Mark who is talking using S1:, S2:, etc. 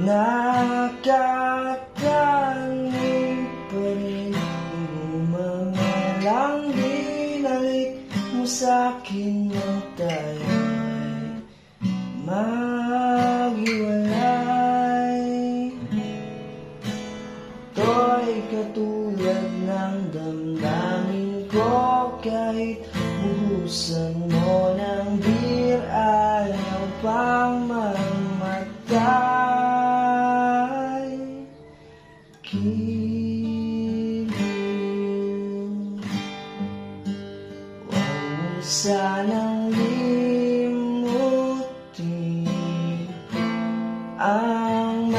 S1: Nakakanig pa rin umangalang binalik mo sa'kin nang tayo'y maghiwalay. To'y katulad ng damdamin ko, kahit buhusan mo ng beer ayaw pang mamatay. Kilig, huwag mo sanang limutin ang